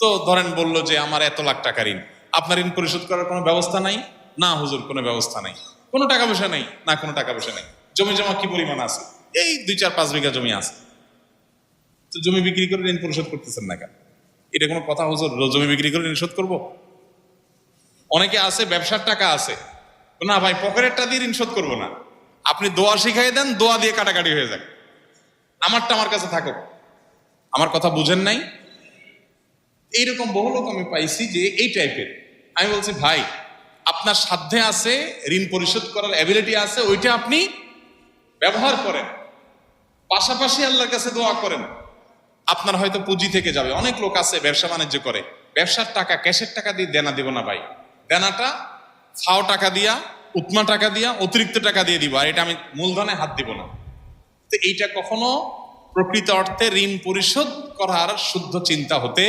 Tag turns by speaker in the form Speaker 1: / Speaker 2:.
Speaker 1: তো ধরেন বললো যে আমার এত লাখ টাকা ঋণ, আপনার ঋণ পরিশোধ করার কোনো ব্যবস্থা নাই? না হুজুর, কোনো ব্যবস্থা নাই। কোনো টাকা পয়সা নেই? না, কোনো টাকা পয়সা নেই। জমি জমা কি পরিমাণ আছে? এই 2-4-5 বিঘা জমি আছে। তো জমি বিক্রি করে ঋণ পরিশোধ করতেছেন না কেন? এটা কোনো কথা হুজুর? জমি বিক্রি করে ঋণ শোধ করবো? অনেকে আছে ব্যবসার টাকা আছে, না ভাই পকেটেরটা দিয়ে ঋণ শোধ করবো না, আপনি দোয়া শিখাই দেন, দোয়া দিয়ে কাটাকাটি হয়ে যাক, আমারটা আমার কাছে থাকুক। আমার কথা বুঝেন নাই? এইরকম বহু লোক আমি পাইছি যে এই টাইপের। আমি বলছি ভাই, আপনার সাধ্যে আছে, ঋণ পরিশোধ করার অ্যাবিলিটি আছে, ওইটা আপনি ব্যবহার করেন, পাশাপাশি আল্লাহর কাছে দোয়া করেন। আপনার হয়তো পুঁজি থেকে যাবে। অনেক লোক আছে ব্যবসা বাণিজ্য করে, ব্যবসার টাকা ক্যাশের টাকা দিয়ে দেনা দিব না ভাই, দেনাটা ফাও টাকা দিয়া, উৎমা টাকা দিয়া, অতিরিক্ত টাকা দিয়ে দিব, আর এটা আমি মূলধনে হাত দিব না। তো এইটা কখনো প্রকৃত অর্থে ঋণ পরিশোধ করার শুদ্ধ চিন্তা হতে